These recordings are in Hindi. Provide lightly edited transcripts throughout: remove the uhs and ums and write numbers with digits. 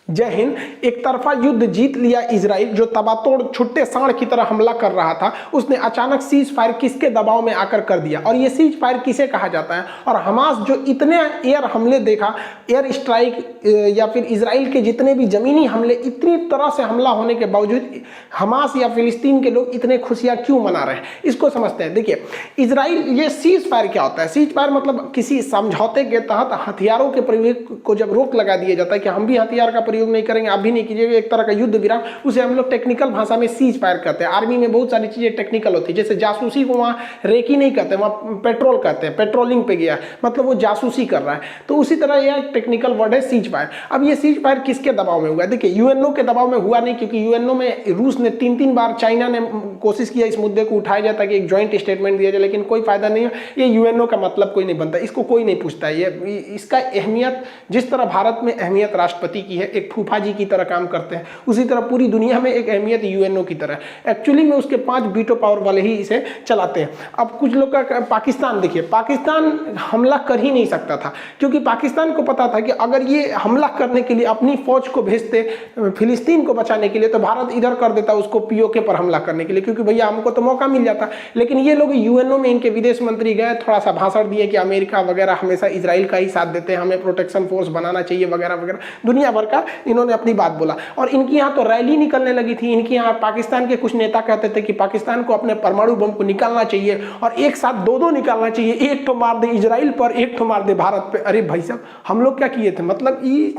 जय हिंद। एक तरफा युद्ध जीत लिया इजराइल, जो तबातोड़ छुट्टे सांड की तरह हमला कर रहा था, उसने अचानक सीज फायर किसके दबाव में आकर कर दिया। और ये सीज फायर किसे कहा जाता है? और हमास जो इतने एयर हमले देखा, एयर स्ट्राइक या फिर इजराइल के जितने भी जमीनी हमले, इतनी तरह से हमला होने के बावजूद हमास या फिलिस्तीन के लोग इतने खुशियां क्यों मना रहे हैं, इसको समझते हैं। देखिए, इजराइल, ये सीज फायर क्या होता है? सीज फायर मतलब किसी समझौते के तहत हथियारों के प्रयोग को जब रोक लगा दिया जाता है कि हम भी हथियार का प्रयोग नहीं करेंगे, आप भी नहीं कीजिएगा, एक तरह का युद्ध विराम, उसे हम लोग टेक्निकल भाषा में सीज फायर कहते हैं। आर्मी में बहुत सारी चीजें टेक्निकल होती है, जैसे जासूसी को वहाँ रेकी नहीं कहते, वहाँ पेट्रोल कहते हैं, पेट्रोलिंग पे गया, मतलब वो जासूसी कर रहा है, तो उसी तरह यह टेक्निकल वर्ड है सीज फायर। अब ये सीज फायर किसके दबाव में हुआ? देखिए, यूएनओ के दबाव में हुआ नहीं, क्योंकि यूएनओ में रूस ने 3 बार, चाइना ने कोशिश किया इस मुद्दे को उठाया जाता कि एक ज्वाइंट स्टेटमेंट दिया जाए, लेकिन कोई फायदा नहीं है। ये यूएनओ का मतलब कोई नहीं बनता, इसको कोई नहीं पूछता है। ये इसका अहमियत, जिस तरह भारत में अहमियत राष्ट्रपति की है, एक फूफा जी की तरह काम करते हैं, उसी तरह पूरी दुनिया में एक अहमियत यूएनओ की तरह। एक्चुअली में उसके 5 वीटो पावर वाले ही इसे चलाते हैं। अब कुछ लोग का पाकिस्तान, देखिए, पाकिस्तान हमला कर ही नहीं सकता था, क्योंकि पाकिस्तान को पता था कि अगर ये हमला करने के लिए अपनी फौज को भेजते फिलिस्तीन को बचाने के लिए, तो भारत इधर कर देता उसको पीओके पर हमला करने के लिए, क्योंकि भैया हमको तो मौका मिल जाता। लेकिन ये लोग यूएनओ में, इनके विदेश मंत्री गए, थोड़ा सा भाषण दिए कि अमेरिका वगैरह हमेशा इजराइल का ही साथ देते हैं, हमें प्रोटेक्शन फोर्स बनाना चाहिए वगैरह वगैरह, दुनिया भर का इन्होंने अपनी बात बोला। और इनकी यहाँ तो रैली निकलने लगी थी। इनकी यहाँ पाकिस्तान के कुछ नेता कहते थे कि पाकिस्तान को अपने परमाणु बम को निकालना चाहिए, और एक साथ 2 निकालना चाहिए, एक तो मार दे इजराइल पर, एक तो मार दे भारत पे। अरे भाई साहब, हम लोग क्या किए थे? मतलब ये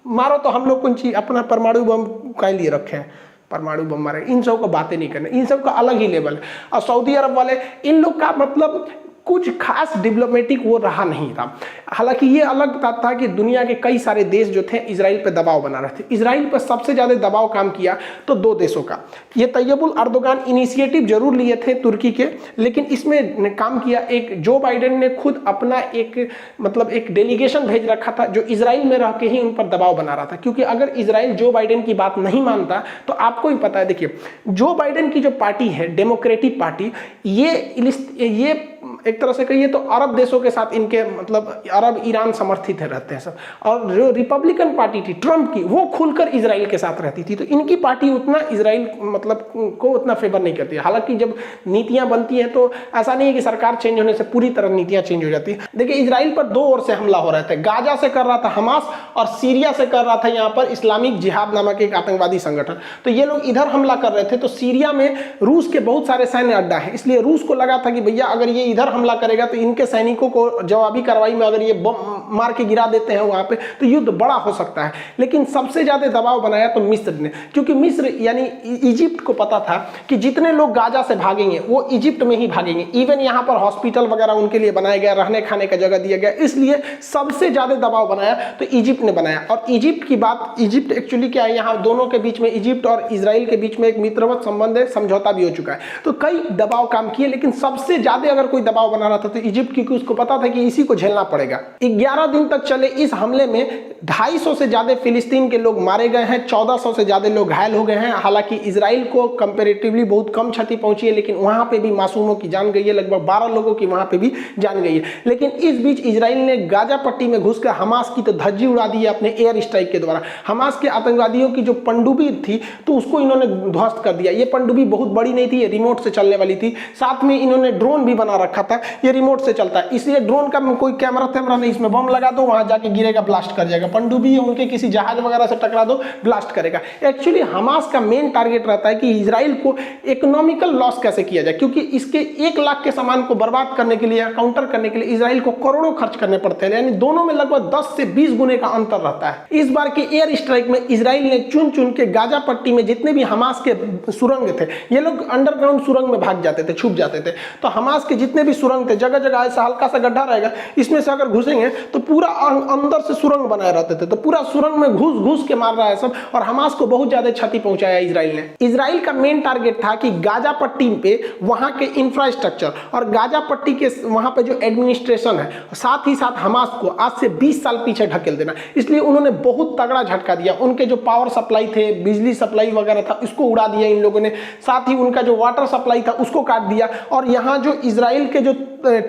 मारो तो हम लोग कौन अपना परमाणु बम का लिए रखे हैं, परमाणु बम मारे, इन सब को बातें नहीं करना, इन सब का अलग ही लेवल है। और सऊदी अरब वाले, इन लोग का मतलब कुछ खास डिप्लोमेटिक वो रहा नहीं था। हालांकि ये अलग बात था कि दुनिया के कई सारे देश जो थे इजराइल पे दबाव बना रहे थे। इजराइल पर सबसे ज़्यादा दबाव काम किया तो 2 देशों का। ये तैयबुल अर्दोगान इनिशिएटिव जरूर लिए थे तुर्की के, लेकिन इसमें काम किया एक जो बाइडेन ने खुद अपना एक डेलीगेशन भेज रखा था, जो इजराइल में रह के ही उन पर दबाव बना रहा था। क्योंकि अगर इजराइल जो बाइडेन की बात नहीं मानता, तो आपको ही पता है, देखिए, जो बाइडेन की जो पार्टी है, डेमोक्रेटिक पार्टी, ये एक तरह से कहिए तो अरब देशों के साथ इनके मतलब अरब ईरान समर्थित रहते हैं सब। और जो रिपब्लिकन पार्टी थी ट्रम्प की, वो खुलकर इजराइल के साथ रहती थी, तो इनकी पार्टी उतना इजराइल मतलब को उतना फेवर नहीं करती है। हालांकि जब नीतियां बनती हैं तो ऐसा नहीं है कि सरकार चेंज होने से पूरी तरह नीतियां चेंज हो जाती है। देखिए, इजराइल पर 2 ओर से हमला हो रहे थे। गाजा से कर रहा था हमास, और सीरिया से कर रहा था यहाँ पर इस्लामिक जिहाद नामक एक आतंकवादी संगठन। तो ये लोग इधर हमला कर रहे थे, तो सीरिया में रूस के बहुत सारे सैन्य अड्डा है, इसलिए रूस को लगा था कि भैया अगर ये इधर हमला करेगा तो इनके सैनिकों को जवाबी कार्रवाई में अगर ये बम मार के गिरा देते हैं वहां पे, तो युद्ध बड़ा हो सकता है। लेकिन सबसे ज्यादा दबाव बनाया तो मिस्र ने, क्योंकि मिस्र यानी इजिप्ट को पता था कि जितने लोग गाजा से भागेंगे वो इजिप्ट में ही भागेंगे। इवन यहाँ पर हॉस्पिटल वगैरह उनके लिए बनाया गया, रहने खाने का जगह दिया गया, इसलिए सबसे ज्यादा दबाव बनाया तो इजिप्ट ने बनाया। और इजिप्ट की बात, इजिप्ट एक्चुअली क्या है, यहाँ दोनों के बीच में, इजिप्ट और इजराइल के बीच में एक मित्रवत संबंध है, समझौता भी हो चुका है, तो कई दबाव काम किए। लेकिन सबसे ज्यादा अगर कोई दबाव बना रहा था तो इजिप्ट, क्योंकि उसको पता था कि इसी को झेलना पड़ेगा। 11 दिन तक चले इस हमले में 250 से ज्यादा फिलिस्तीन के लोग मारे गए हैं, 1400 से ज्यादा लोग घायल हो गए हैं। हालांकि इजराइल को कंपैरेटिवली बहुत कम क्षति पहुंची है, लेकिन वहां पे भी मासूमों की जान गई है, लगभग 12 लोगों की वहां पे भी जान गई है। लेकिन इस बीच इजराइल ने गाजा पट्टी में घुसकर हमास की तो धज्जी उड़ा दी है अपने एयर स्ट्राइक के द्वारा। हमास के आतंकवादियों की जो पनडुब्बी थी तो उसको इन्होंने ध्वस्त कर दिया। ये पनडुब्बी बहुत बड़ी नहीं थी, ये रिमोट से चलने वाली थी। साथ में इन्होंने ड्रोन भी बना रखा था, ये रिमोट से चलता है, इसलिए ड्रोन का कोई कैमरा नहीं, इसमें बम लगा दो, वहां जाके गिरेगा, ब्लास्ट कर जाएगा। पनडुब्बी उनके किसी जहाज वगैरह से टकरा दो, ब्लास्ट करेगा। एक्चुअली हमास का मेन टारगेट रहता है कि इजराइल को इकोनॉमिकल लॉस कैसे किया जाए, क्योंकि इसके 1 लाख के सामान को बर्बाद करने के लिए, काउंटर करने के लिए इजराइल को करोड़ों खर्च करने पड़ते हैं, यानी दोनों में लगभग 10 से 20 गुने का अंतर रहता है। इस बार के एयर स्ट्राइक में इजराइल ने चुन चुन के गाजा पट्टी में जितने भी हमास के सुरंग थे, ये लोग अंडरग्राउंड सुरंग में भाग जाते थे, छुप जाते थे, तो हमास के जितने भी सुरंग थे, जगह जगह ऐसा हल्का सा गड्ढा रहेगा, इसमें से अगर घुसेंगे तो पूरा अंदर से सुरंग बनाए रहते थे, तो पूरा सुरंग में घुस घुस के मार रहा है सब। और हमास को बहुत ज्यादा क्षति पहुंचाया इजराइल ने। इजराइल का मेन टारगेट था कि गाजा पट्टी पे वहां के इंफ्रास्ट्रक्चर और गाजा पट्टी के वहां पे जो एडमिनिस्ट्रेशन है, साथ ही साथ हमास को आज से 20 साल पीछे ढकेल देना। इसलिए उन्होंने बहुत तगड़ा झटका दिया। उनके जो पावर सप्लाई थे, बिजली सप्लाई वगैरह था, उसको उड़ा दिया इन लोगों ने। साथ ही उनका जो वाटर सप्लाई था उसको काट दिया। और यहाँ जो इजराइल इसराइल के जो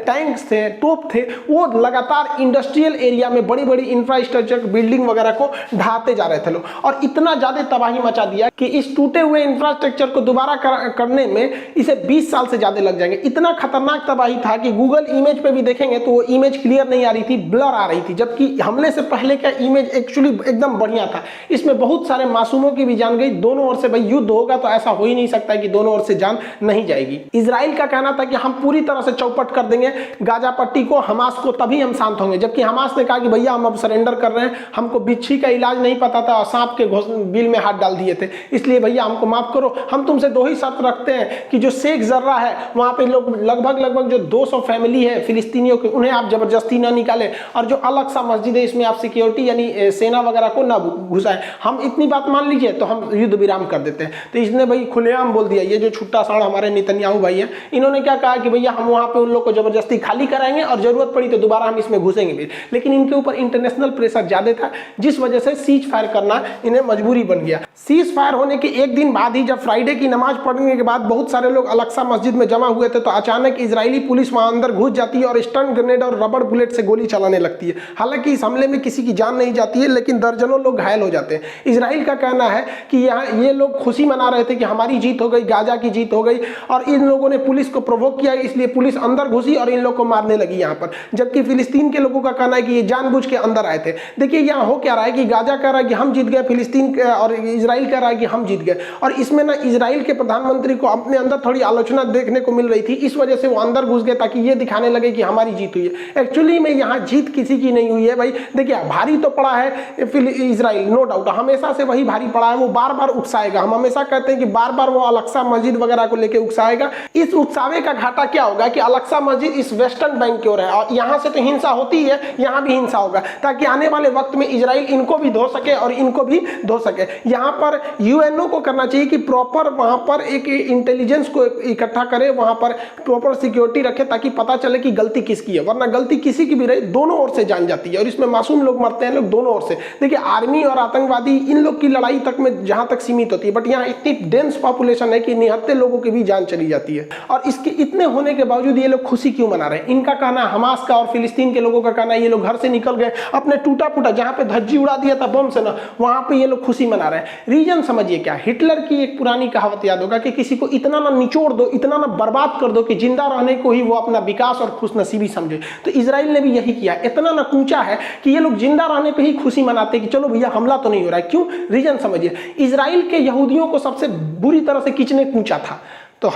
टैंक्स थे, तोप थे, वो लगातार इंडस्ट्रियल एरिया में बड़ी बड़ी इंफ्रास्ट्रक्चर बिल्डिंग वगैरह को ढाते जा रहे थे लोग, और इतना ज्यादा तबाही मचा दिया कि इस टूटे हुए इंफ्रास्ट्रक्चर को दोबारा करने में इसे 20 साल से ज्यादा लग जाएंगे। इतना खतरनाक तबाही था कि गूगल इमेज पे भी देखेंगे तो वो इमेज क्लियर नहीं आ रही थी, ब्लर आ रही थी, जबकि हमले से पहले का इमेज एक्चुअली एकदम बढ़िया था। इसमें बहुत सारे मासूमों की भी जान गई। दोनों ओर से भाई युद्ध होगा तो ऐसा हो ही नहीं सकता कि दोनों ओर से जान नहीं जाएगी। इजराइल का कहना था कि हम पूरी तरह से चौपट कर देंगे गाजा पट्टी को, हमास को, तभी हम शांत होंगे, जबकि हमास ने कहा कि भैया हम अब सरेंडर कर रहे हैं, हमको बिच्छी का इलाज नहीं पता था और सांप के बिल में हाथ डाल दिए थे, इसलिए भैया हमको माफ करो। हम तुमसे दो ही शर्त रखते हैं कि जो शेख जर्रा है वहां पे लोग लगभग जो 200 फैमिली है फिलिस्तीनियों की, उन्हें आप जबरदस्ती ना निकालें, और जो अलग सा मस्जिद है इसमें आप सिक्योरिटी यानी सेना वगैरह को ना घुसाएं, हम इतनी बात मान लीजिए तो हम युद्ध विराम कर देते हैं। तो इसने भाई खुलेआम बोल दिया। ये जो छुट्टा साड़ हमारे नेतन्याहू भाई है, इन्होंने क्या कहा कि भैया हम वहां पे उन लोग को जबरदस्ती खाली कराएंगे और जरूरत पड़ी तो दोबारा हम इसमें घुसेंगे भी। लेकिन इनके ऊपर इंटरनेशनल प्रेशर ज्यादा था, जिस वजह से सीज फायर करना इन्हें मजबूरी बन गया। सीज फायर होने के एक दिन बाद ही जब फ्राइडे की नमाज पढ़ने के बाद बहुत सारे लोग अलक्सा मस्जिद में जमा हुए थे, तो अचानक इजरायली पुलिस वहां अंदर घुस जाती है और स्टन ग्रेनेड और रबड़ बुलेट से गोली चलाने लगती है। हालांकि इस हमले में किसी की जान नहीं जाती है, लेकिन दर्जनों लोग घायल हो जाते हैं। इजराइल का कहना है कि यहाँ ये लोग खुशी मना रहे थे कि हमारी जीत हो गई, गाजा की जीत हो गई, और इन लोगों ने पुलिस को प्रोवोक किया, इसलिए पुलिस अंदर घुसी और इन लोग को मारने लगी यहाँ पर। जबकि फिलिस्तीन के लोगों का कहना है कि ये जानबूझ के अंदर आए थे। देखिए यहाँ हो क्या रहा है कि गाजा कह रहा है कि हम जीत गए, फिलिस्तीन और इजराइल कह रहा है कि हम जीत गए, और इसमें ना इजराइल के प्रधानमंत्री को अपने अंदर थोड़ी आलोचना देखने को मिल रही थी, इस वजह से वो अंदर घुस गए ताकि ये दिखाने लगे कि हमारी जीत हुई है। एक्चुअली में यहाँ जीत किसी की नहीं हुई है भाई। देखिए भारी तो पड़ा है इजराइल, नो डाउट, हमेशा से वही भारी पड़ा है, वो बार बार उकसाएगा। हम हमेशा कहते हैं कि बार बार वो अलक्सा मस्जिद वगैरह को लेकर उकसाएगा। इस उकसावे का घाटा क्या होगा कि अलक्सा मस्जिद इस वेस्टर्न बैंक की ओर है, और यहाँ से तो हिंसा होती है, यहाँ भी हिंसा होगा, ताकि आने वाले वक्त में इजराइल इनको भी धो सके और इनको भी धो सके। यहाँ पर यूएनओ को करना चाहिए कि प्रॉपर वहां पर एक इंटेलिजेंस को इकट्ठा करे, वहां पर प्रॉपर सिक्योरिटी रखे, ताकि पता चले कि गलती किसकी है, वरना गलती किसी की भी रही दोनों ओर से जान जाती है, और इसमें मासूम लोग मरते हैं लोग दोनों ओर से। देखिए आर्मी और आतंकवादी इन लोग की लड़ाई तक में जहां तक सीमित होती है, बट यहाँ इतनी डेंस पॉपुलेशन है कि निहत्ते लोगों की भी जान चली जाती है। और इसके इतने होने के बावजूद ये लोग खुशी क्यों मना रहे हैं? इनका कहना, हमास का और फिलिस्तीन के लोगों का कहना है ये लोग घर से निकल गए, अपने टूटा फूटा जहां पे धज्जी उड़ा दिया था बम से ना, वहां पे ये लोग खुशी मना रहे हैं। रीजन समझिए क्या, हिटलर की एक पुरानी कहावत याद होगा कि किसी को इतना ना निचोड़ दो, इतना ना बर्बाद कर दो कि जिंदा रहने को ही वो अपना विकास और खुशनसीबी समझे। तो इजराइल ने भी यही किया, इतना ना कूचा है कि ये लोग जिंदा रहने पे ही खुशी मनाते कि चलो भैया हमला तो नहीं हो रहा है। क्यों? रीजन समझिए, इजराइल के यहूदियों को सबसे बुरी तरह से किसने कूचा था? तो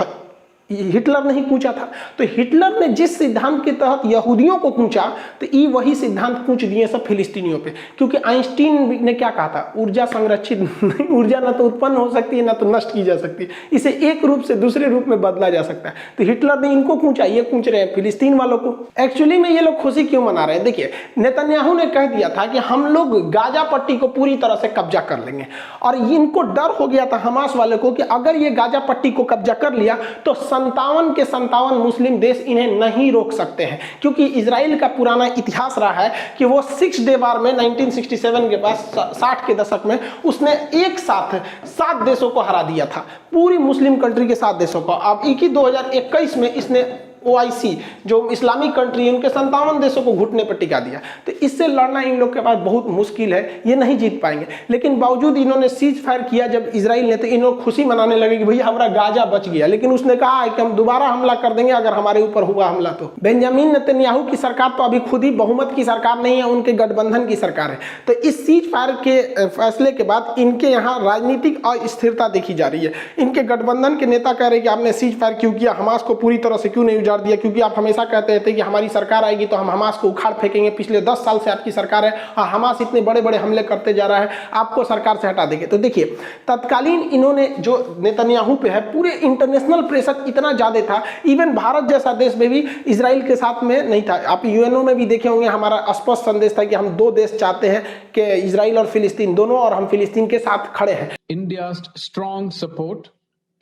हिटलर नहीं कूचा था। तो हिटलर ने जिस सिद्धांत के तहत यहूदियों को कूचा, तो ये वही सिद्धांत कूच दिए सब फिलिस्तीनियों पे। क्योंकि आइंस्टीन ने क्या कहा था, ऊर्जा संरक्षित नहीं, ऊर्जा ना तो उत्पन्न हो सकती है ना तो नष्ट की जा सकती है, इसे एक रूप से दूसरे रूप में बदला जा सकता है। तो हिटलर ने इनको कूचा, ये कूच रहे हैं फिलिस्तीन वालों को। एक्चुअली में ये लोग खुशी क्यों मना रहे हैं? देखिए नेतन्याहू ने कह दिया था कि हम लोग गाजा पट्टी को पूरी तरह से कब्जा कर लेंगे, और इनको डर हो गया था हमास वाले को कि अगर ये गाजा पट्टी को कब्जा कर लिया तो 57 के 57 मुस्लिम देश इन्हें नहीं रोक सकते हैं। क्योंकि इजराइल का पुराना इतिहास रहा है कि वो 6 डे वार में 1967 के पास 60 के दशक में उसने एक साथ 7 देशों को हरा दिया था, पूरी मुस्लिम कंट्री के 7 देशों को। अब 2021 में इसने OIC जो इस्लामिक कंट्री है उनके 57 देशों को घुटने पर टिका दिया। तो इससे लड़ना इन लोग के पास बहुत मुश्किल है, ये नहीं जीत पाएंगे। लेकिन बावजूद इन्होंने सीज फायर किया जब इजराइल ने, तो इन लोग खुशी मनाने लगे कि भैया हमारा गाजा बच गया। लेकिन उसने कहा है कि हम दोबारा हमला कर देंगे अगर हमारे ऊपर हुआ हमला तो। बेंजामिन नेतन्याहू की सरकार तो अभी खुद ही बहुमत की सरकार नहीं है, उनके गठबंधन की सरकार है। तो इस सीज फायर के फैसले के बाद इनके यहाँ राजनीतिक अस्थिरता देखी जा रही है। इनके गठबंधन के नेता कह रहे हैं कि आपने सीज फायर क्यों किया, हमास को पूरी तरह से क्यों नहीं दिया? क्योंकि आप हमेशा कहते थे कि हमारी सरकार आएगी तो हम हमास को उखाड़ फेंकेंगे। पिछले 10 साल से आपकी सरकार है और हमास इतने बड़े बड़े हमले करते जा रहा है, आपको सरकार से हटा देंगे। तो देखिए तत्कालीन इन्होंने जो नेतन्याहू पे है, पूरे इंटरनेशनल प्रेशर इतना ज्यादा था, इवन भारत जैसा देश में भी इजराइल के साथ में नहीं था। आप यूएनओ में भी देखे होंगे, हमारा स्पष्ट संदेश था कि हम 2 देश चाहते हैं कि इजराइल और फिलिस्तीन दोनों, और हम फिलिस्तीन के साथ खड़े हैं। India's strong support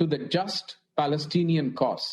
to the just Palestinian cause.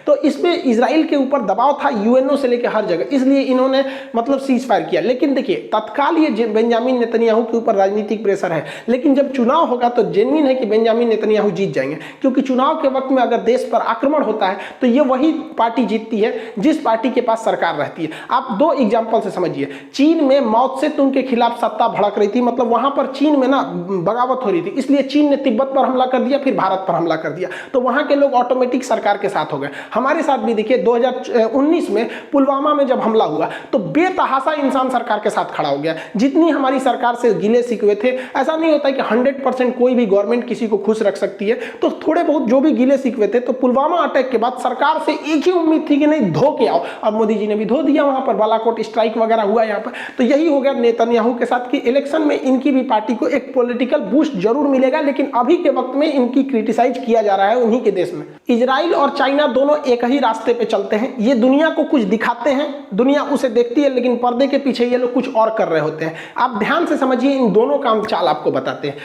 तो इसमें इजराइल के ऊपर दबाव था यूएनओ से लेकर हर जगह, इसलिए इन्होंने मतलब सीज फायर किया। लेकिन देखिए तत्काल ये बेंजामिन नेतन्याहू के ऊपर राजनीतिक प्रेशर है, लेकिन जब चुनाव होगा तो जेन्युइन है कि बेंजामिन नेतन्याहू जीत जाएंगे, क्योंकि चुनाव के वक्त में अगर देश पर आक्रमण होता है तो ये वही पार्टी जीतती है जिस पार्टी के पास सरकार रहती है। आप दो एग्जाम्पल से समझिए, चीन में माओ त्से तुंग के खिलाफ सत्ता भड़क रही थी, मतलब वहां पर चीन में ना बगावत हो रही थी, इसलिए चीन ने तिब्बत पर हमला कर दिया, फिर भारत पर हमला कर दिया, तो वहां के लोग ऑटोमेटिक सरकार के साथ हो गए। हमारे साथ भी देखिए 2019 में पुलवामा में जब हमला हुआ तो बेतहाशा इंसान सरकार के साथ खड़ा हो गया। जितनी हमारी सरकार से गिले शिकवे थे, ऐसा नहीं होता है कि 100% कोई भी गवर्नमेंट किसी को खुश रख सकती है, तो थोड़े बहुत जो भी गिले शिकवे थे, तो पुलवामा अटैक के बाद सरकार से एक ही उम्मीद थी कि नहीं धो के आओ, और मोदी जी ने भी धो दिया, वहां पर बालाकोट स्ट्राइक वगैरह हुआ यहाँ पर। तो यही हो गया नेतन्याहू के साथ कि इलेक्शन में इनकी भी पार्टी को एक पॉलिटिकल बूस्ट जरूर मिलेगा, लेकिन अभी के वक्त में इनकी क्रिटिसाइज किया जा रहा है उन्हीं के देश में। इजराइल और चाइना दोनों एक ही रास्ते पे चलते हैं, ये दुनिया को कुछ दिखाते हैं, दुनिया उसे देखती है, लेकिन पर्दे के पीछे ये लोग कुछ और कर रहे होते हैं। आप ध्यान से समझिए, इन दोनों का चाल आपको बताते हैं।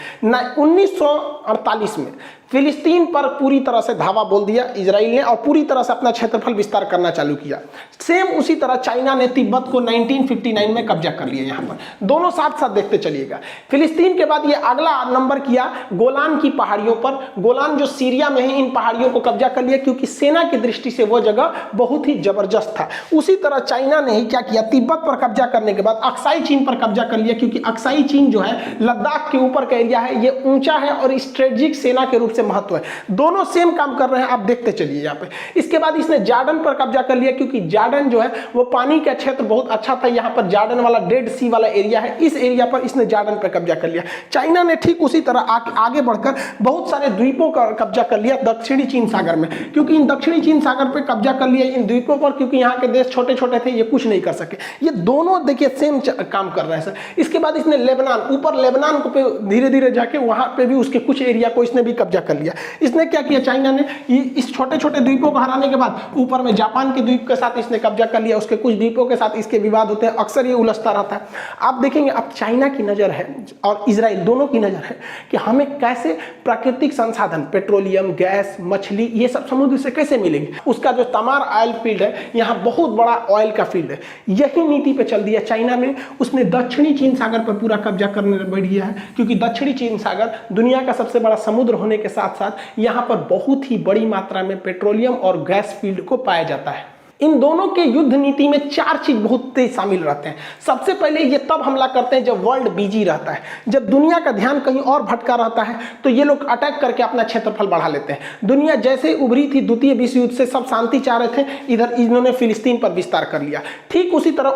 1948 में फिलिस्तीन पर पूरी तरह से धावा बोल दिया इजराइल ने और पूरी तरह से अपना क्षेत्रफल विस्तार करना चालू किया। सेम उसी तरह चाइना ने तिब्बत को 1959 में कब्जा कर लिया। यहाँ पर दोनों साथ साथ देखते चलिएगा। फिलिस्तीन के बाद ये अगला नंबर किया गोलान की पहाड़ियों पर। गोलान जो सीरिया में है, इन पहाड़ियों को कब्जा कर लिया क्योंकि सेना की दृष्टि से वो जगह बहुत ही जबरदस्त था। उसी तरह चाइना ने ही क्या किया, तिब्बत पर कब्जा करने के बाद अक्साई चीन पर कब्जा कर लिया, क्योंकि अक्साई चीन जो है लद्दाख के ऊपर का एरिया है, ये ऊंचा है और स्ट्रेटेजिक सेना के रूप से महत्व है। दोनों सेम काम कर रहे हैं, आप देखते चलिए यहाँ पे। इसके बाद इसने जॉर्डन पर कब्जा कर लिया, क्योंकि जॉर्डन जो है वो पानी का क्षेत्र बहुत अच्छा था। यहाँ पर जॉर्डन वाला डेड सी वाला एरिया है, इस एरिया पर इसने जॉर्डन पर कब्जा कर लिया। चाइना ने ठीक उसी तरह आगे बढ़कर बहुत सारे द्वीपों का कब्जा कर लिया दक्षिणी चीन सागर में, क्योंकि इन दक्षिणी चीन सागर पर कब्जा कर लिया इन द्वीपों पर, क्योंकि यहाँ के देश छोटे छोटे थे, ये कुछ नहीं कर सके। ये दोनों देखिए सेम काम कर रहे हैं सर। इसके बाद इसने लेबनान, ऊपर लेबनान को पे धीरे धीरे जाके वहां पे भी उसके कुछ एरिया को इसने भी कब्जा कर लिया। इसने क्या किया, चाइना ने इस छोटे छोटे द्वीपों को हराने के बाद ऊपर में जापान के द्वीप के साथ इसने कब्जा कर लिया, उसके कुछ द्वीपों के साथ इसके विवाद होते हैं, अक्सर ये उलझता रहता है। आप देखेंगे अब चाइना की नजर है और इजराइल दोनों की नजर है कि हमें कैसे प्राकृतिक संसाधन, पेट्रोलियम, गैस, मछली, ये सब समुद्र से कैसे मिलेंगे। उसका जो तमार ऑयल फील्ड है, यहाँ बहुत बड़ा ऑयल का फील्ड है, यही नीति पे चल दिया चाइना में। उसने दक्षिणी चीन सागर पर पूरा कब्जा करने बैठ गया है, क्योंकि दक्षिणी चीन सागर दुनिया का सबसे बड़ा समुद्र होने के साथ साथ यहाँ पर बहुत ही बड़ी मात्रा में पेट्रोलियम और गैस फील्ड को पाया जाता है। इन दोनों के युद्ध नीति में चार चीज बहुत तेज शामिल रहते हैं। सबसे पहले ये तब हमला करते हैं जब वर्ल्ड बिजी रहता है, जब दुनिया का ध्यान कहीं और भटका रहता है, तो ये लोग अटैक करके अपना क्षेत्रफल बढ़ा लेते हैं। दुनिया जैसे उभरी थी द्वितीय विश्व युद्ध से, सब शांति चाह रहे थे, इधर इन्होंने फिलिस्तीन पर विस्तार कर लिया। ठीक उसी तरह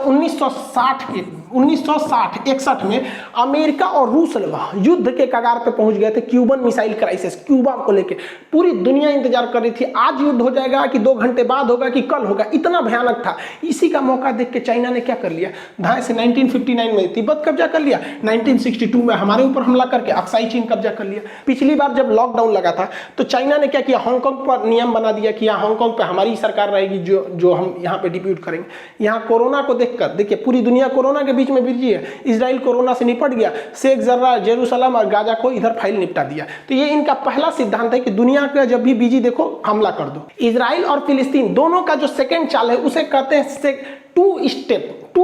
1960-61 में अमेरिका और रूस युद्ध के कगार पर पहुंच गए थे। क्यूबन मिसाइल क्राइसिस, क्यूबा को लेकर पूरी दुनिया इंतजार कर रही थी, आज युद्ध हो जाएगा कि 2 घंटे बाद होगा कि कल होगा, इतना भयानक था। इसी का मौका देख के चाइना ने क्या कर लिया, धाए से 1959 में तिब्बत कब्जा कर लिया, 1962 में हमारे ऊपर हमला करके अक्साई चीन कब्जा कर लिया। पिछली बार जब लॉकडाउन लगा था तो चाइना ने क्या किया, हांगकांग पर नियम बना दिया कि यहाँ हांगकांग पे हमारी सरकार रहेगी, जो हम यहाँ पे डिप्यूट करेंगे। यहाँ कोरोना को देखकर देखिए पूरी दुनिया कोरोना के बीच में बिजी है, इजराइल कोरोना से निपट गया, शेख जर्रा, जेरूसलम और गाजा को इधर फाइल निपटा दिया। तो ये इनका पहला सिद्धांत है कि दुनिया का जब भी बिजी देखो हमला कर दो। इजराइल और फिलिस्तीन दोनों का जो सेकेंड चाल है उसे कहते हैं टू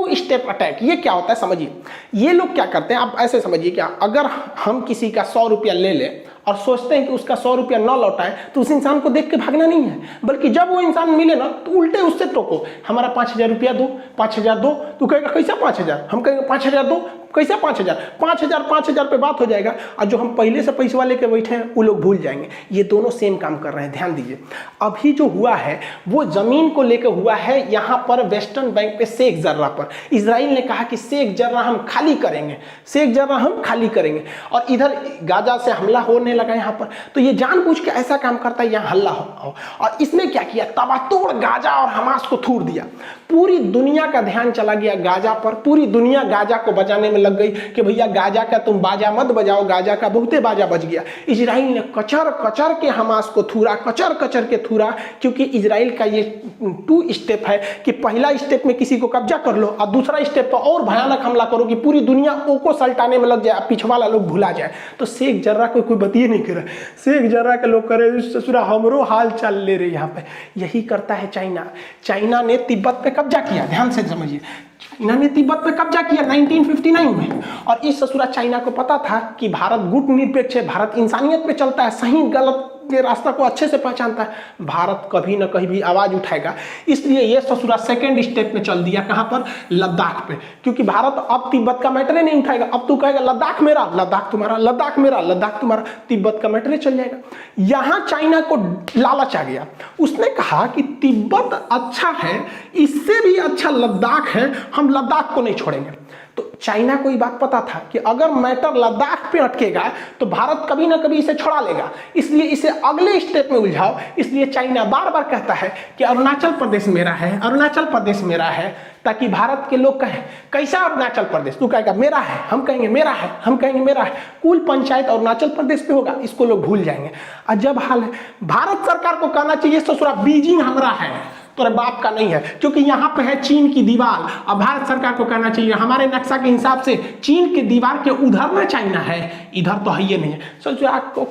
स्टेप अटैक। ये क्या होता है समझिए, ये लोग क्या करते हैं, आप ऐसे समझिए क्या, अगर हम किसी का 100 रुपया ले लें और सोचते हैं कि उसका 100 रुपया न लौटाए, तो उस इंसान को देख के भागना नहीं है, बल्कि जब वो इंसान मिले ना तो उल्टे उससे टोको, हमारा 5000 रुपया दो, 5000 दो। तू कहेगा कैसा 5000, हम कहेंगे 5000 दो, कैसा 5000, 5000 पे बात हो जाएगा, और जो हम पहले से पैसे वाले के बैठे हैं वो लोग भूल जाएंगे। ये दोनों सेम काम कर रहे हैं, ध्यान दीजिए। अभी जो हुआ है वो जमीन को लेकर हुआ है, यहाँ पर वेस्टर्न बैंक पे शेख जर्रा पर। इजराइल ने कहा कि शेख जर्रा हम खाली करेंगे, शेख जर्रा हम खाली करेंगे, और इधर गाजा से हमला होने लगा यहाँ पर। तो ये जानबूझ के ऐसा काम करता है यहाँ हल्ला हो, और इसने क्या किया, तबातोड़ गाजा और हमास को थूर दिया। पूरी दुनिया का ध्यान चला गया गाजा पर, पूरी दुनिया गाजा को बचाने में लग गई कि भैया गाजा का तुम बाजा मत बजाओ, गाजा का बहुते बाजा बज गया। इजराइल ने कचर कचर के हमास को थूरा, कचर कचर के थूरा, क्योंकि इजराइल का ये 2 स्टेप है कि पहला स्टेप में किसी को कब्जा कर लो और दूसरा स्टेप पर और भयानक हमला करो कि पूरी दुनिया को सल्टाने में लग जाए, पिछवा वाला लोग भुला जाए। तो शेख जर्रा को कोई बतिए नहीं करे, शेख जर्रा के लोग करे ससुरा हमरो हाल चाल ले रहे। यहाँ पे यही करता है चाइना। चाइना ने तिब्बत पे कब्जा किया, ध्यान से समझिए, चाइना ने तिब्बत पे कब्जा किया 1959 में। और इस ससुरा चाइना को पता था कि भारत गुटनिरपेक्ष है, भारत इंसानियत पे चलता है, सही गलत के रास्ता को अच्छे से पहचानता है, भारत कभी ना कहीं भी आवाज उठाएगा। इसलिए ये ससुरा सेकंड स्टेप में चल दिया, कहां पर, लद्दाख पे, क्योंकि भारत अब तिब्बत का मैटर नहीं उठाएगा। अब तू कहेगा लद्दाख मेरा, लद्दाख तुम्हारा, लद्दाख मेरा, लद्दाख तुम्हारा, तिब्बत का मैटर चल जाएगा। यहां चाइना को लालच आ गया, उसने कहा कि तिब्बत अच्छा है, इससे भी अच्छा लद्दाख है, हम लद्दाख को नहीं छोड़ेंगे। तो चाइना को ये बात पता था कि अगर मैटर लद्दाख पे अटकेगा तो भारत कभी ना कभी इसे छोड़ा लेगा, इसलिए इसे अगले स्टेप में उलझाओ। इसलिए चाइना बार बार कहता है कि अरुणाचल प्रदेश मेरा है, अरुणाचल प्रदेश मेरा है, ताकि भारत के लोग कहें कैसा अरुणाचल प्रदेश, तू कहेगा मेरा है, हम कहेंगे मेरा है, हम कहेंगे मेरा है, कुल पंचायत अरुणाचल प्रदेश पे होगा, इसको लोग भूल जाएंगे। अजब हाल है। भारत सरकार को कहना चाहिए ससुरा बीजिंग हमारा है, तो बाप का नहीं है, क्योंकि यहाँ पे है चीन की दीवार। अब भारत सरकार को कहना चाहिए हमारे नक्शा के हिसाब से चीन की दीवार के उधर ना चाइना है, इधर तो है ये नहीं है। सोचिए आपको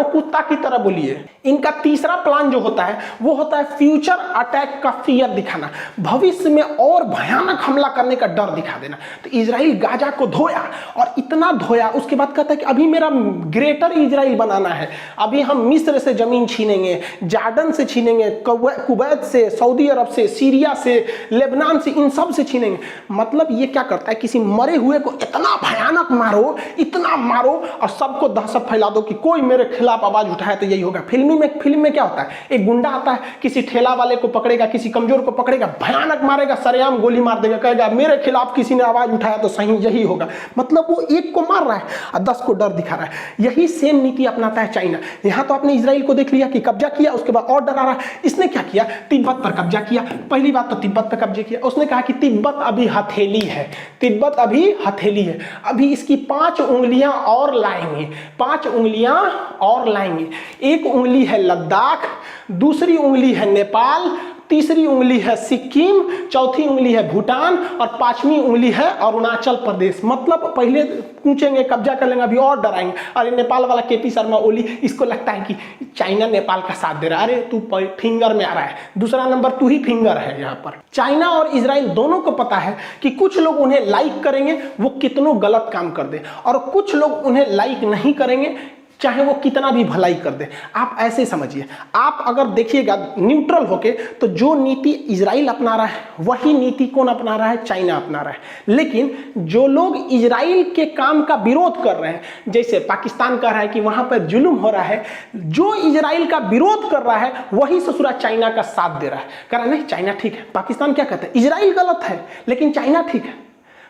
कुत्ता की तरह बोलिए। इनका तीसरा प्लान जो होता है वो होता है फ्यूचर अटैक का फियर दिखाना, भविष्य में और भयानक हमला करने का डर दिखा देना। तो इजराइल गाजा को धोया और इतना धोया, उसके बाद कहता है कि अभी मेरा ग्रेटर इजराइल बनाना है, अभी हम मिस्र से जमीन छीनेंगे, जॉर्डन से छीनेंगे, कुवैत से, सऊदी अरब से, सीरिया से, लेबनान से, इन सब से छीनेंगे। मतलब ये क्या करता है, किसी मरे हुए को इतना भयानक मारो, इतना मारो और सबको दहशत फैला दो कि कोई मेरे खिलाफ आवाज उठाए तो यही होगा। फिल्म में क्या होता है, एक गुंडा आता है, किसी ठेला वाले को पकड़ेगा, किसी कमजोर को पकड़ेगा, भयानक मारेगा, सरेआम गोली मार देगा, कहेगा मेरे खिलाफ किसी ने आवाज उठाया तो सही यही होगा। मतलब वो एक को मार रहा है और 10 को डर दिखा रहा है। यही सेम नीति अपनाता है चाइना। यहां तो आपने इजराइल को देख लिया कि कब्जा किया, उसके बाद और डरा रहा है। इसने क्या किया, तिब्बत पर कब्जा किया। पहली बात तो तिब्बत पर कब्जे किया, उसने कहा कि तिब्बत अभी हथेली है, तिब्बत अभी हथेली है, अभी इसकी 5 उंगलियां और लाएंगे, 5 उंगलियां और लाएंगे। एक उंगली है लद्दाख, दूसरी उंगली है नेपाल, तीसरी उंगली है सिक्किम, चौथी उंगली है भूटान और 5वीं उंगली है अरुणाचल प्रदेश। मतलब पहले पूछेंगे, कब्जा कर लेंगे, अभी और डराएंगे। अरे नेपाल वाला केपी शर्मा ओली, इसको लगता है कि चाइना नेपाल का साथ दे रहा है, अरे तू फिंगर में आ रहा है, दूसरा नंबर तू ही फिंगर है। यहाँ पर चाइना और इजराइल दोनों को पता है कि कुछ लोग उन्हें लाइक करेंगे वो कितनों गलत काम कर दे, और कुछ लोग उन्हें लाइक नहीं करेंगे चाहे वो कितना भी भलाई कर दे। आप ऐसे समझिए, आप अगर देखिएगा न्यूट्रल होके, तो जो नीति इजराइल अपना रहा है वही नीति कौन अपना रहा है, चाइना अपना रहा है। लेकिन जो लोग इजराइल के काम का विरोध कर रहे हैं, जैसे पाकिस्तान कह रहा है कि वहां पर जुल्म हो रहा है, जो इजराइल का विरोध कर रहा है वही ससुरा चाइना का साथ दे रहा है। कह रहा है नहीं चाइना ठीक है, पाकिस्तान क्या कहता है इजराइल गलत है लेकिन चाइना ठीक है।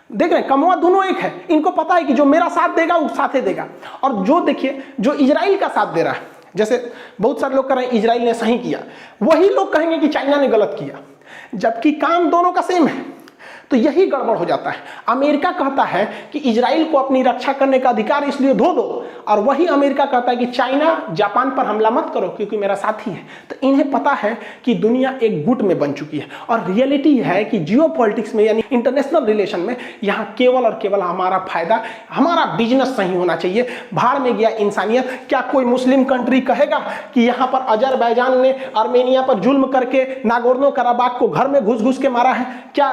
देख रहे हैं, कमवा दोनों एक है। इनको पता है कि जो मेरा साथ देगा वो साथ ही देगा, और जो देखिए जो इजराइल का साथ दे रहा है, जैसे बहुत सारे लोग कह रहे हैं इजराइल ने सही किया, वही लोग कहेंगे कि चाइना ने गलत किया, जबकि काम दोनों का सेम है। तो यही गड़बड़ हो जाता है। अमेरिका कहता है कि इजराइल को अपनी रक्षा करने का अधिकार इसलिए धो दो, और वही अमेरिका कहता है कि चाइना जापान पर हमला मत करो क्योंकि मेरा साथी है। तो इन्हें पता है कि दुनिया एक गुट में बन चुकी है, और रियलिटी है कि जियोपॉलिटिक्स में यानी इंटरनेशनल रिलेशन में यहाँ केवल और केवल हमारा फायदा, हमारा बिजनेस सही होना चाहिए। भाड़ में गया इंसानियत। क्या कोई मुस्लिम कंट्री कहेगा कि यहाँ पर अजरबैजान ने आर्मेनिया पर जुल्म करके नागोर्नो कराबाख को घर में घुस घुस के मारा है? क्या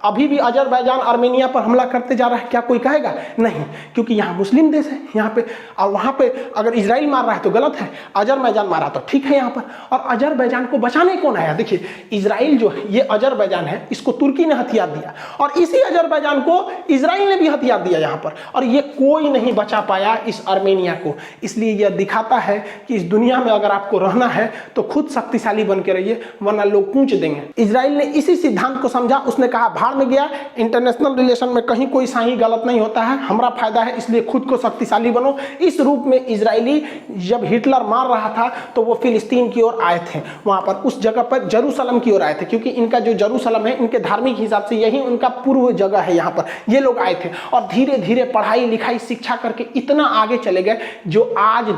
अभी भी अजरबैजान आर्मेनिया पर हमला करते जा रहा है? क्या कोई कहेगा? नहीं, क्योंकि यहाँ मुस्लिम देश है यहाँ पे, और वहाँ पे अगर इजराइल मार रहा है तो गलत है, अजरबैजान मारा तो ठीक है यहाँ पर। और अजरबैजान को बचाने कौन आया? देखिए इजराइल जो है, ये अजरबैजान है, इसको तुर्की ने हथियार दिया, और इसी अजरबैजान को इजराइल ने भी हथियार दिया यहाँ पर, और ये कोई नहीं बचा पाया इस आर्मेनिया को। इसलिए यह दिखाता है कि इस दुनिया में अगर आपको रहना है तो खुद शक्तिशाली बन के रहिए, वरना लोग कूच देंगे। इजराइल ने इसी सिद्धांत को समझा, उसने कहा भाड़ में में गया, इंटरनेशनल रिलेशन में कहीं कोई सही गलत नहीं होता है, हमारा फायदा है इसलिए खुद को शक्तिशाली बनो। इस रूप में इजरायली जब हिटलर मार रहा था तो वो फिलिस्तीन की ओर आए थे, वहां पर उस जगह पर जेरूशलम की ओर आए थे, क्योंकि इनका जो जेरूशलम है इनके धार्मिक हिसाब से यही उनका पूर्व जगह है, यहाँ पर ये लोग आए थे और धीरे धीरे पढ़ाई लिखाई शिक्षा करके इतना आगे चले गए जो आज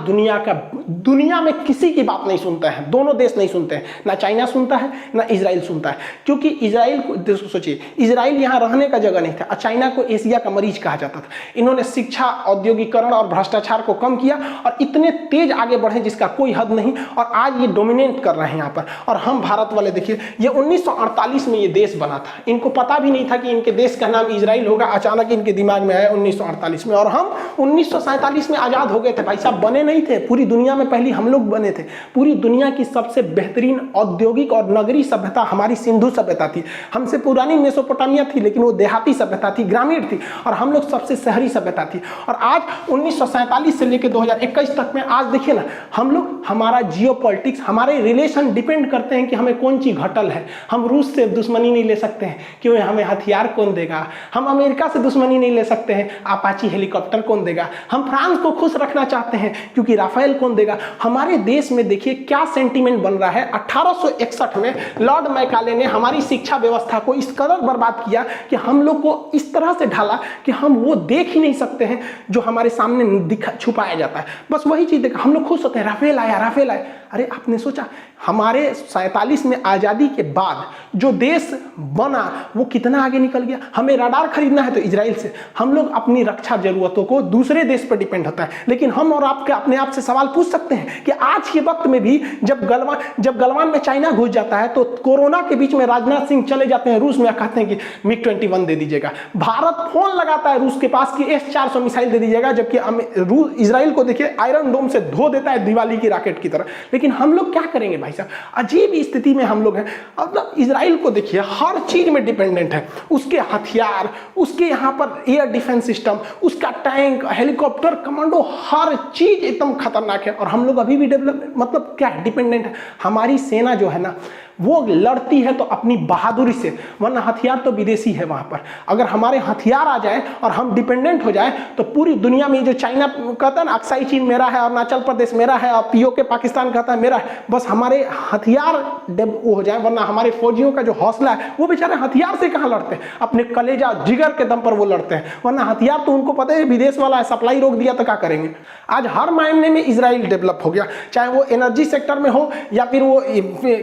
दुनिया में किसी की बात नहीं सुनते हैं, दोनों देश नहीं सुनते हैं, ना चाइना सुनता है ना इजराइल सुनता है, क्योंकि इजराइल को सोचिए, इजराइल यहाँ रहने का जगह नहीं था और चाइना को एशिया का मरीज कहा जाता था। इन्होंने शिक्षा, औद्योगिकरण और भ्रष्टाचार को कम किया और इतने तेज आगे बढ़े जिसका कोई हद नहीं, और आज ये डोमिनेट कर रहे हैं यहाँ पर। और हम भारत वाले देखिए, ये 1948 में ये देश बना था, इनको पता भी नहीं था कि इनके देश का नाम इजराइल होगा, अचानक इनके दिमाग में आया 1948 में। और हम 1947 में आजाद हो गए थे भाई साहब, बने नहीं थे, पूरी दुनिया में पहली हम लोग बने थे। पूरी दुनिया की सबसे बेहतरीन औद्योगिक और नगरीय सभ्यता हमारी सिंधु सभ्यता थी, हमसे पुरानी मेसोपोटामिया थी लेकिन वो देहाती सभ्यता थी, ग्रामीण थी, और हम लोग सबसे शहरी सभ्यता थी। और आज 1947 से लेकर 2021 तक में आज देखिए ना, हम लोग, हमारा जियोपॉलिटिक्स, हमारे रिलेशन डिपेंड करते हैं कि हमें कौन चीज घटल है। हम रूस से दुश्मनी नहीं ले सकते हैं क्यों, हमें हथियार कौन देगा। हम अमेरिका से दुश्मनी नहीं ले सकते हैं, अपाची हेलीकॉप्टर कौन देगा। हम फ्रांस को खुश रखना चाहते हैं क्योंकि राफेल कौन देगा। हमारे देश में देखिए क्या सेंटीमेंट बन रहा है। 1861 में लॉर्ड मैकाले ने हमारी शिक्षा व्यवस्था को इस कदर बर्बाद किया कि हम लोग को इस तरह से ढाला कि हम वो देख ही नहीं सकते हैं जो हमारे सामने छुपाया जाता है। बस वही चीज देखा, हम लोग खुश होते हैं, राफेल आया, राफेल आया। अरे आपने सोचा हमारे 47 में आजादी के बाद जो देश बना वो कितना आगे निकल गया। हमें रडार खरीदना है तो इजराइल से, हम लोग अपनी रक्षा जरूरतों को दूसरे देश पर डिपेंड होता है। लेकिन हम और आपके अपने आप से सवाल पूछ सकते हैं कि आज के वक्त में भी जब गलवान में चाइना घुस जाता है तो कोरोना के बीच में राजनाथ सिंह चले जाते हैं रूस में, कहते हैं कि MiG-21 दे दीजिएगा। भारत फोन लगाता है रूस के पास कि S-400 मिसाइल दे दीजिएगा, जबकि इजराइल को देखिए आयरन डोम से धो देता है दिवाली की रॉकेट की तरह। लेकिन हम लोग क्या करेंगे भाई साहब, अजीब स्थिति में हम लोग हैं। मतलब इजराइल को देखिए हर चीज में डिपेंडेंट है, उसके हथियार, उसके यहाँ पर एयर डिफेंस सिस्टम, उसका टैंक, हेलीकॉप्टर, कमांडो, हर चीज एकदम खतरनाक है। और हम लोग अभी भी मतलब क्या डिपेंडेंट है। हमारी सेना जो है ना वो लड़ती है तो अपनी बहादुरी से, वरना हथियार तो विदेशी है वहां पर। अगर हमारे हथियार आ जाए और हम डिपेंडेंट हो जाए तो पूरी दुनिया में जो चाइना कहता है ना, अक्साई चीन मेरा है, अरुणाचल प्रदेश मेरा है, और POK पाकिस्तान कहता है मेरा है, बस हमारे हथियार वो हो जाए, वरना हमारे फौजियों का जो हौसला है वो बेचारे हथियार से कहाँ लड़ते हैं, अपने कलेजा जिगर के दम पर वो लड़ते हैं। वरना हथियार तो उनको पता है विदेश वाला है, सप्लाई रोक दिया तो क्या करेंगे। आज हर मायने में इजराइल डेवलप हो गया, चाहे वो एनर्जी सेक्टर में हो या फिर वो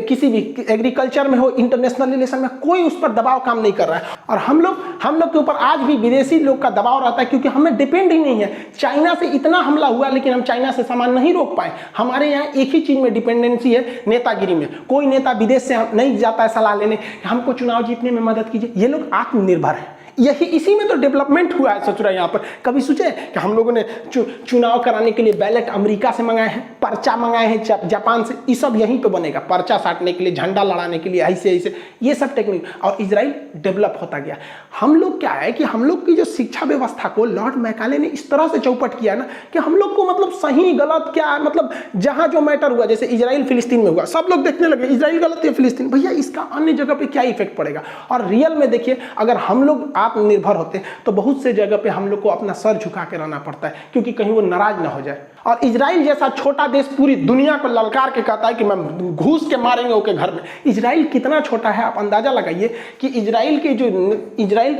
किसी भी एग्रीकल्चर में हो, इंटरनेशनल रिलेशन में, कोई उस पर दबाव काम नहीं कर रहा है। और हम लोग के ऊपर आज भी विदेशी लोग का दबाव रहता है क्योंकि हमें डिपेंड ही नहीं है। चाइना से इतना हमला हुआ लेकिन हम चाइना से सामान नहीं रोक पाए। हमारे यहाँ एक ही चीज में डिपेंडेंसी है, नेतागिरी में। कोई नेता विदेश से नहीं जाता है सलाह लेने, हमको चुनाव जीतने में मदद कीजिए। ये लोग आत्मनिर्भर है, यही इसी में तो डेवलपमेंट हुआ है। सोच रहे यहाँ पर कभी सोचे कि हम लोगों ने चुनाव कराने के लिए बैलेट अमेरिका से मंगाए हैं, पर्चा मंगाए हैं जापान से, ये सब यहीं पे बनेगा, पर्चा साटने के लिए, झंडा लड़ाने के लिए, ऐसे ऐसे ये सब टेक्निक। और इजराइल डेवलप होता गया। हम लोग क्या है कि हम लोग की जो शिक्षा व्यवस्था को लॉर्ड मैकाले ने इस तरह से चौपट किया ना कि हम लोग को मतलब सही गलत क्या है, मतलब जहां जो मैटर हुआ, जैसे इजराइल फिलिस्तीन में हुआ, सब लोग देखने लगे इजराइल गलत है फिलिस्तीन, भैया इसका अन्य जगह पे क्या इफेक्ट पड़ेगा। और रियल में देखिए, अगर हम लोग आत्मनिर्भर होते तो बहुत से जगह पे हम लोग को अपना सर झुका के रहना पड़ता है क्योंकि कहीं वो नाराज ना हो जाए। और इजराइल जैसा छोटा देश पूरी दुनिया को ललकार के कहता है कि मैं घूस के मारेंगे ओके घर में। इजराइल कितना छोटा है, आप अंदाजा लगाइए कि इजराइल की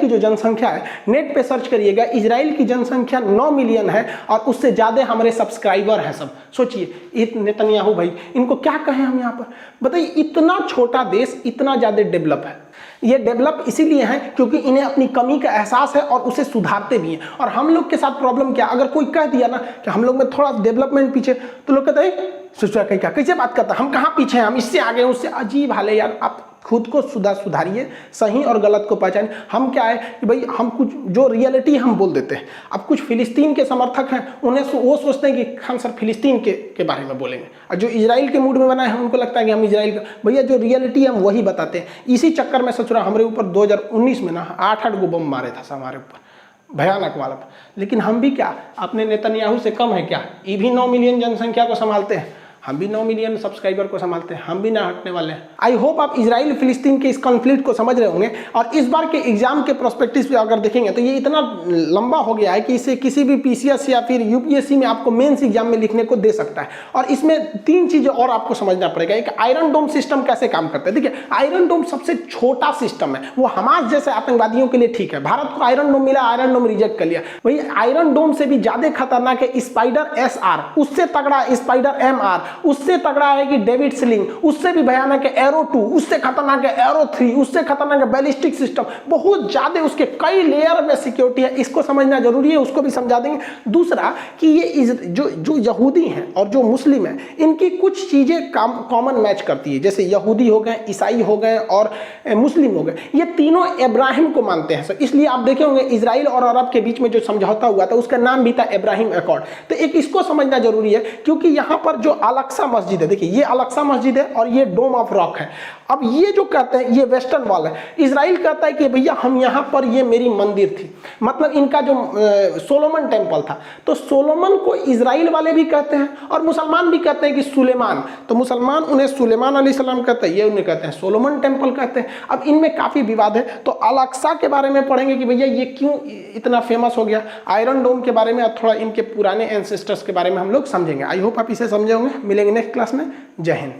जो जनसंख्या है, नेट पे सर्च करिएगा, इजराइल की जनसंख्या 9 मिलियन है और उससे ज्यादा हमारे सब्सक्राइबर हैं सब। सोचिए नेतन्याहू भाई, इनको क्या कहें हम यहाँ पर, बताइए। इतना छोटा देश इतना ज्यादा डेवलप है। ये डेवलप इसीलिए है क्योंकि इन्हें अपनी कमी का एहसास है और उसे सुधारते भी हैं। और हम लोग के साथ प्रॉब्लम क्या, अगर कोई कह दिया ना कि हम लोग में थोड़ा डेवलपमेंट पीछे, तो लोग कहते हैं सोचा क्या, कैसे बात करता, हम कहाँ पीछे हैं, हम इससे आगे, उससे। अजीब हाल है यार। आप खुद को सुधारिए, सही और गलत को पहचानिए। हम क्या है कि भाई हम कुछ जो रियलिटी हम बोल देते हैं। अब कुछ फिलिस्तीन के समर्थक हैं, उन्हें वो सोचते हैं कि हम सर फिलिस्तीन के बारे में बोलेंगे, और जो इजराइल के मूड में बनाए हैं उनको लगता है कि हम इजराइल का, भैया जो रियलिटी हम वही बताते हैं। इसी चक्कर में सोच रहा, हमारे ऊपर 2019 में ना 8 गो बम मारे था हमारे ऊपर, भयानक वाला। लेकिन हम भी क्या अपने नेतन्याहू से कम है क्या, ये भी 9 मिलियन जनसंख्या को संभालते हैं। हम भी 9 मिलियन सब्सक्राइबर को संभालते हैं, हम भी ना हटने वाले हैं। आई होप आप इजराइल फिलिस्तीन के इस कॉन्फ्लिक्ट को समझ रहे होंगे। और इस बार के एग्जाम के प्रोस्पेक्टिव पे अगर देखेंगे तो ये इतना लंबा हो गया है कि इसे किसी भी पीसीएस या फिर यूपीएससी में आपको मेंस एग्जाम में लिखने को दे सकता है। और इसमें 3 चीजें और आपको समझना पड़ेगा। एक, आयरन डोम सिस्टम कैसे काम करता है। देखिए, आयरन डोम सबसे छोटा सिस्टम है, वो हमास जैसे आतंकवादियों के लिए ठीक है। भारत को आयरन डोम मिला, आयरन डोम रिजेक्ट कर लिया। वही आयरन डोम से भी ज्यादा खतरनाक है स्पाइडर एसआर, उससे तगड़ा स्पाइडर एमआर, उससे तगड़ा है कि डेविड स्लिंग, उससे भी भयानक है एरो 2, उससे खतरनाक है एरो 3, उससे खतरनाक है बैलिस्टिक सिस्टम। बहुत ज्यादा उसके कई लेयर में सिक्योरिटी है, इसको समझना जरूरी है, उसको भी समझा देंगे। दूसरा कि ये जो यहूदी हैं और जो मुस्लिम हैं, इनकी कुछ चीजें कॉमन मैच करती है। जैसे यहूदी हो गए, ईसाई हो गए और मुस्लिम हो गए, ये तीनों इब्राहिम को मानते हैं। इसलिए आप देखे होंगे इजराइल और अरब के बीच में जो समझौता हुआ था उसका नाम भी था इब्राहिम अकॉर्ड। तो एक इसको समझना जरूरी है, क्योंकि यहां पर जो अल-अक्सा मस्जिद है, देखिए ये अल-अक्सा मस्जिद है और ये डोम ऑफ रॉक है। अब ये जो कहते हैं ये वेस्टर्न वॉल है, इजराइल कहता है कि भैया हम यहां पर, ये मेरी मंदिर थी, मतलब इनका जो सोलोमन टेम्पल था। तो सोलोमन को इजराइल वाले भी कहते हैं और मुसलमान भी कहते हैं कि सुलेमान। तो मुसलमान उन्हें सुलेमान अलैहिस्सलाम कहते हैं, ये उन्हें कहते हैं सोलोमन टेम्पल कहते हैं। अब इनमें काफी विवाद है। तो अल-अक्सा के बारे में पढ़ेंगे कि भैया ये क्यों इतना फेमस हो गया। आयरन डोम के बारे में और थोड़ा इनके पुराने एंसेस्टर्स के बारे में हम लोग समझेंगे। आई होप आप इसे समझे होंगे। मिलेंगे नेक्स्ट क्लास में। जय हिंद।